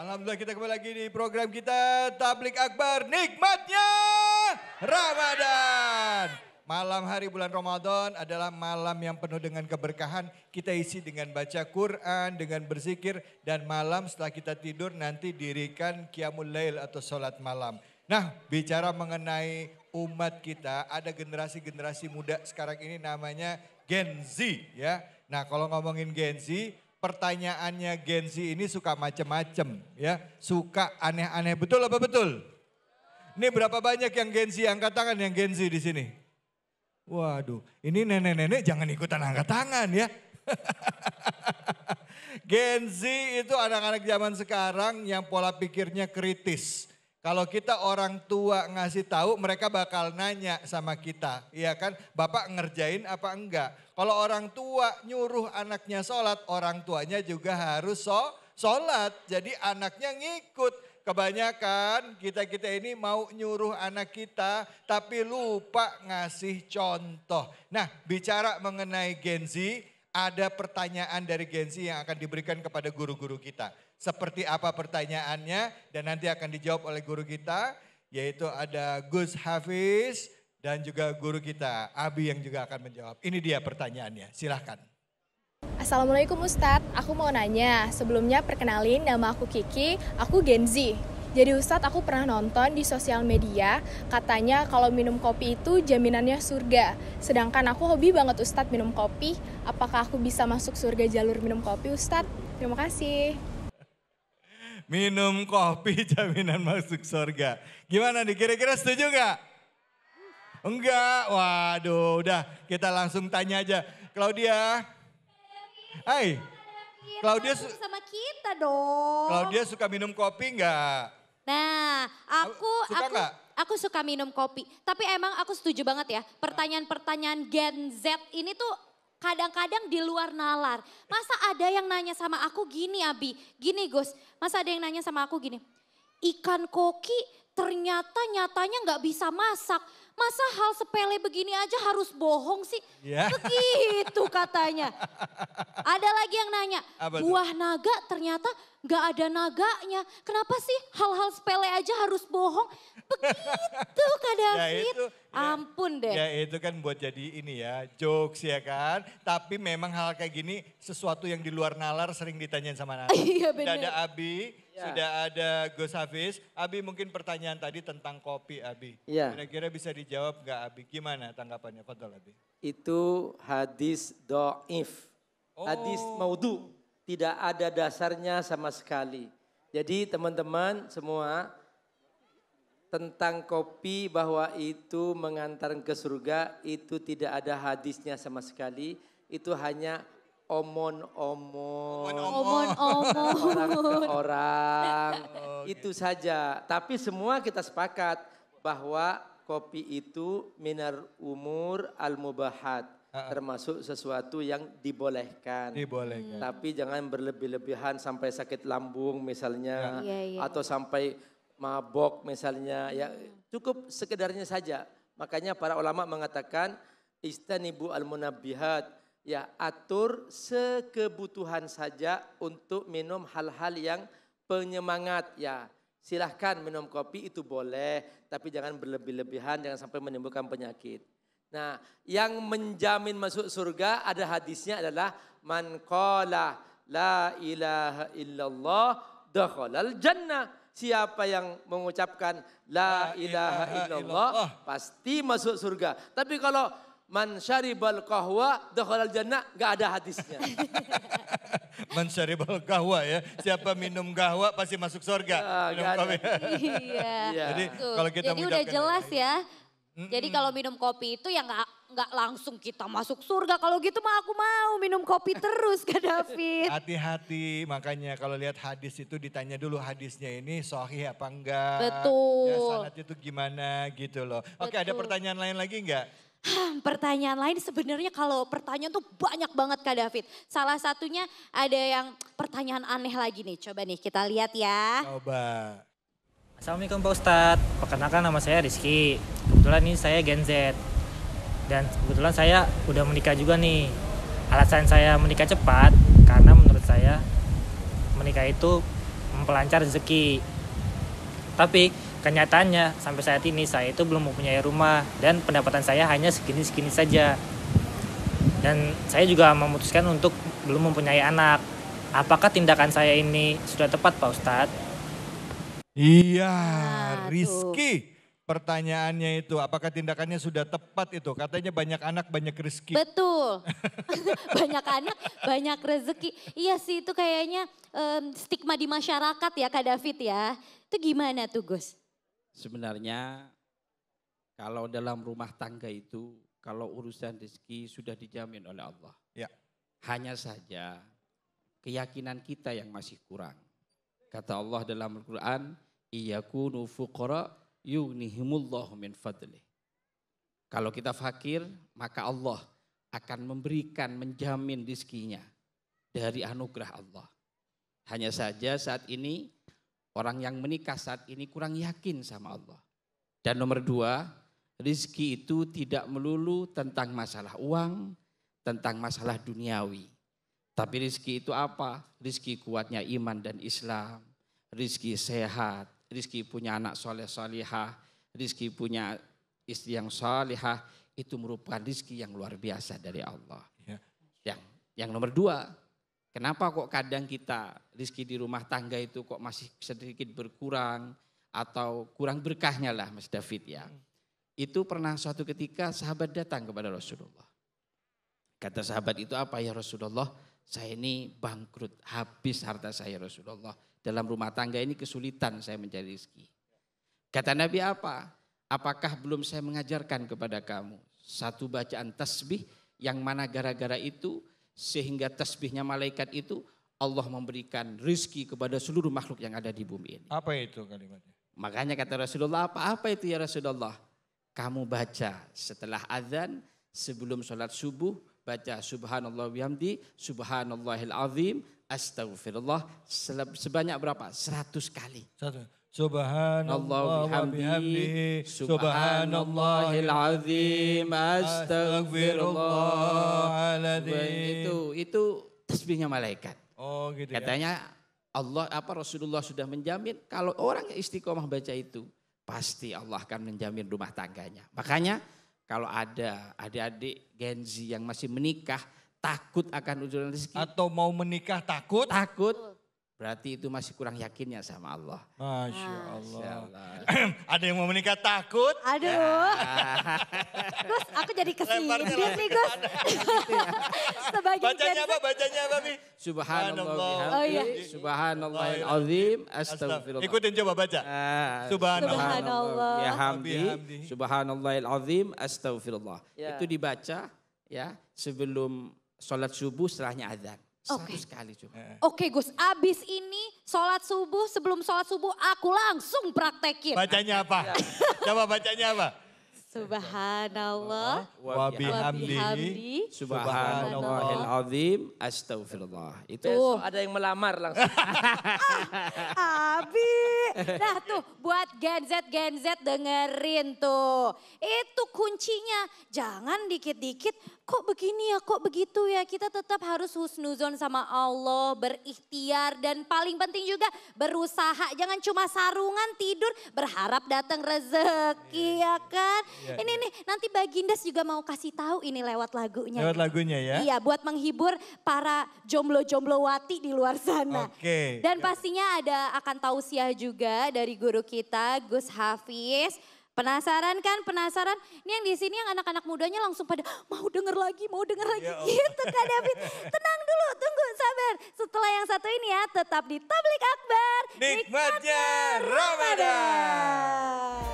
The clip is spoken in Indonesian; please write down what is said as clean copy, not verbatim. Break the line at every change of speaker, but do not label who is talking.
Alhamdulillah kita kembali lagi di program kita Tablik Akbar Nikmatnya Ramadan. Malam hari bulan Ramadan adalah malam yang penuh dengan keberkahan. Kita isi dengan baca Quran, dengan berzikir. Dan malam setelah kita tidur nanti dirikan Qiyamul Lail atau sholat malam. Nah, bicara mengenai umat kita, ada generasi-generasi muda sekarang ini namanya Gen Z ya. Nah, kalau ngomongin Gen Z, pertanyaannya Gen Z ini suka macem-macem ya. Suka aneh-aneh, betul apa betul? Ini berapa banyak yang Gen Z, angkat tangan yang Gen Z di sini? Waduh, ini nenek-nenek jangan ikutan angkat tangan ya. Gen Z itu anak-anak zaman sekarang yang pola pikirnya kritis. Kalau kita orang tua ngasih tahu, mereka bakal nanya sama kita, iya kan? Bapak ngerjain apa enggak? Kalau orang tua nyuruh anaknya sholat, orang tuanya juga harus sholat. Jadi anaknya ngikut. Kebanyakan kita ini mau nyuruh anak kita, tapi lupa ngasih contoh. Nah, bicara mengenai Gen Z, ada pertanyaan dari Gen Z yang akan diberikan kepada guru-guru kita. Seperti apa pertanyaannya dan nanti akan dijawab oleh guru kita, yaitu ada Gus Hafiz dan juga guru kita Abi yang juga akan menjawab. Ini dia pertanyaannya, silahkan.
Assalamualaikum Ustadz, aku mau nanya, sebelumnya perkenalin nama aku Kiki, aku Gen Z. Jadi Ustadz aku pernah nonton di sosial media, katanya kalau minum kopi itu jaminannya surga. Sedangkan aku hobi banget Ustadz minum kopi, apakah aku bisa masuk surga jalur minum kopi Ustadz? Terima kasih.
Minum kopi jaminan masuk surga. Gimana nih, kira-kira setuju gak? Enggak, waduh udah kita langsung tanya aja. Claudia. Hai, Claudia
sama kita dong.
Claudia suka minum kopi enggak?
Nah, aku suka minum kopi. Tapi emang aku setuju banget ya. Pertanyaan-pertanyaan Gen Z ini tuh kadang-kadang di luar nalar. Masa ada yang nanya sama aku gini Abi, gini Gus. Masa ada yang nanya sama aku gini, ikan koki ternyata nyatanya nggak bisa masak. Masa hal sepele begini aja harus bohong sih?
Ya.
Begitu katanya. Ada lagi yang nanya, buah naga ternyata nggak ada naganya. Kenapa sih hal-hal sepele aja harus bohong? Begitu Kak David. Ampun deh.
Ya itu kan buat jadi ini ya, jokes ya kan. Tapi memang hal kayak gini sesuatu yang di luar nalar sering ditanyain sama anak.
Iya benar.
Sudah ada Abi, sudah ada Gus Hafiz. Abi mungkin pertanyaan tadi tentang kopi Abi.
Ya.
Kira-kira bisa dijawab nggak Abi? Gimana tanggapannya? Fadol Abi.
Itu hadis do'if, hadis maudhu, tidak ada dasarnya sama sekali. Jadi teman-teman semua, tentang kopi bahwa itu mengantar ke surga, itu tidak ada hadisnya sama sekali. Itu hanya omon-omon orang ke orang, itu saja. Tapi semua kita sepakat bahwa kopi itu minar umur al-mubahat. Termasuk sesuatu yang dibolehkan. Tapi jangan berlebih-lebihan sampai sakit lambung misalnya. Atau sampai mabok misalnya. Ya, cukup sekedarnya saja. Makanya para ulama mengatakan istanibu al-munabbihat. Ya, atur sekebutuhan saja untuk minum hal-hal yang penyemangat. Ya, silahkan minum kopi itu boleh. Tapi jangan berlebih-lebihan, jangan sampai menimbulkan penyakit. Nah, yang menjamin masuk surga ada hadisnya adalah man qala la ilaha illallah dakhalal jannah. Siapa yang mengucapkan la ilaha illallah pasti masuk surga. Tapi kalau man syaribal qahwa dakhalal jannah enggak ada hadisnya.
Man syaribal qahwa ya. Siapa minum qahwa pasti masuk surga.
Iya.
Jadi kalau kita
jadi udah jelas ya. Jadi kalau minum kopi itu ya nggak langsung kita masuk surga. Kalau gitu mah aku mau minum kopi terus Kak David.
Hati-hati, makanya kalau lihat hadis itu ditanya dulu hadisnya ini sahih apa enggak.
Betul.
Ya sanadnya itu gimana gitu loh. Oke, ada pertanyaan lain lagi enggak?
Pertanyaan lain sebenarnya kalau pertanyaan tuh banyak banget Kak David. Salah satunya ada yang pertanyaan aneh lagi nih. Coba nih kita lihat ya.
Coba.
Assalamualaikum Pak Ustadz, perkenalkan nama saya Rizky. Kebetulan ini saya Gen Z. Dan kebetulan saya udah menikah juga nih. Alasan saya menikah cepat karena menurut saya menikah itu memperlancar rezeki. Tapi kenyataannya sampai saat ini saya itu belum mempunyai rumah dan pendapatan saya hanya segini-segini saja. Dan saya juga memutuskan untuk belum mempunyai anak. Apakah tindakan saya ini sudah tepat Pak Ustadz?
Iya,
Nah,
Rizky. Pertanyaannya itu, apakah tindakannya sudah tepat itu? Katanya banyak anak, banyak rezeki.
Betul. Banyak anak, banyak rezeki. Iya sih itu kayaknya stigma di masyarakat ya Kak David ya. Itu gimana tuh Gus?
Sebenarnya kalau dalam rumah tangga itu, kalau urusan rezeki sudah dijamin oleh Allah.
Ya.
Hanya saja keyakinan kita yang masih kurang. Kata Allah dalam Al-Quran, iyakunu fuqara yughnihimullahu min fadlih. Kalau kita fakir, maka Allah akan memberikan, menjamin rezekinya dari anugerah Allah. Hanya saja saat ini, orang yang menikah saat ini kurang yakin sama Allah. Dan nomor 2, rezeki itu tidak melulu tentang masalah uang, tentang masalah duniawi. Tapi rezeki itu apa? Rezeki kuatnya iman dan Islam, rezeki sehat, rezeki punya anak soleh solihah, rezeki punya istri yang solihah, itu merupakan rezeki yang luar biasa dari Allah.
Ya.
Yang nomor 2, kenapa kok kadang kita rezeki di rumah tangga itu kok masih sedikit berkurang atau kurang berkahnya lah Mas David ya. Itu pernah suatu ketika sahabat datang kepada Rasulullah. Kata sahabat itu, apa ya Rasulullah? Saya ini bangkrut, habis harta saya Rasulullah. Dalam rumah tangga ini kesulitan saya mencari rezeki. Kata Nabi apa? Apakah belum saya mengajarkan kepada kamu satu bacaan tasbih yang mana gara-gara itu sehingga tasbihnya malaikat itu Allah memberikan rezeki kepada seluruh makhluk yang ada di bumi ini.
Apa itu kalimatnya?
Makanya kata Rasulullah, apa itu ya Rasulullah? Kamu baca setelah azan sebelum sholat subuh, baca subhanallah bihamdi, subhanallahil azim, astagfirullah sebanyak berapa? 100 kali.
Subhanallah wa bihamdihi, subhanallahil azim, astagfirullahaladzim.
Itu tasbihnya malaikat.
Oh gitu
Katanya Allah Rasulullah sudah menjamin kalau orang yang istiqomah baca itu pasti Allah akan menjamin rumah tangganya. Makanya kalau ada adik-adik Gen Z yang masih menikah takut akan ujian rezeki.
Atau mau menikah takut?
Takut. Berarti itu masih kurang yakinnya sama Allah.
Masya Allah.
Allah.
Ada yang mau menikah takut?
Aduh. Gus, aku jadi kesindir nih Gus. Sebagai
Bacanya apa? Bacanya apa nih?
Subhanallah
Oh iya.
Subhanallahil azim, astagfirullah.
Ikutin coba baca.
Subhanallah.
Bihamdi, subhanallahil azim, astagfirullah.
Ya.
Itu dibaca ya sebelum sholat subuh setelahnya azan. 100 kali coba.
Oke Gus, abis ini sholat subuh, sebelum sholat subuh aku langsung praktekin.
Bacanya apa? Coba bacanya apa?
Subhanallah
Wa
wa
bihamdihi.
bihamdi.
Subhanallahil azim, astagfirullah. Itu
Besok ada yang melamar langsung.
Abi. Nah tuh buat Gen Z dengerin tuh. Itu kuncinya. Jangan dikit-dikit kok begini ya, kok begitu ya. Kita tetap harus husnuzon sama Allah, berikhtiar dan paling penting juga berusaha. Jangan cuma sarungan tidur berharap datang rezeki ya kan. Ini nih nanti Bagindas juga mau kasih tahu ini lewat lagunya.
Lewat lagunya ya?
Iya buat menghibur para jomblo-jomblowati di luar sana.
Oke.
Dan pastinya ada akan tausiah juga dari guru kita Gus Hafiz. Penasaran kan? Penasaran? Ini yang di sini yang anak-anak mudanya langsung pada mau denger lagi, mau denger lagi.
Ya Allah.
Gitu Kak David. Tenang dulu, tunggu sabar. Setelah yang satu ini ya tetap di Tablik Akbar.
Nikmatnya Ramadan.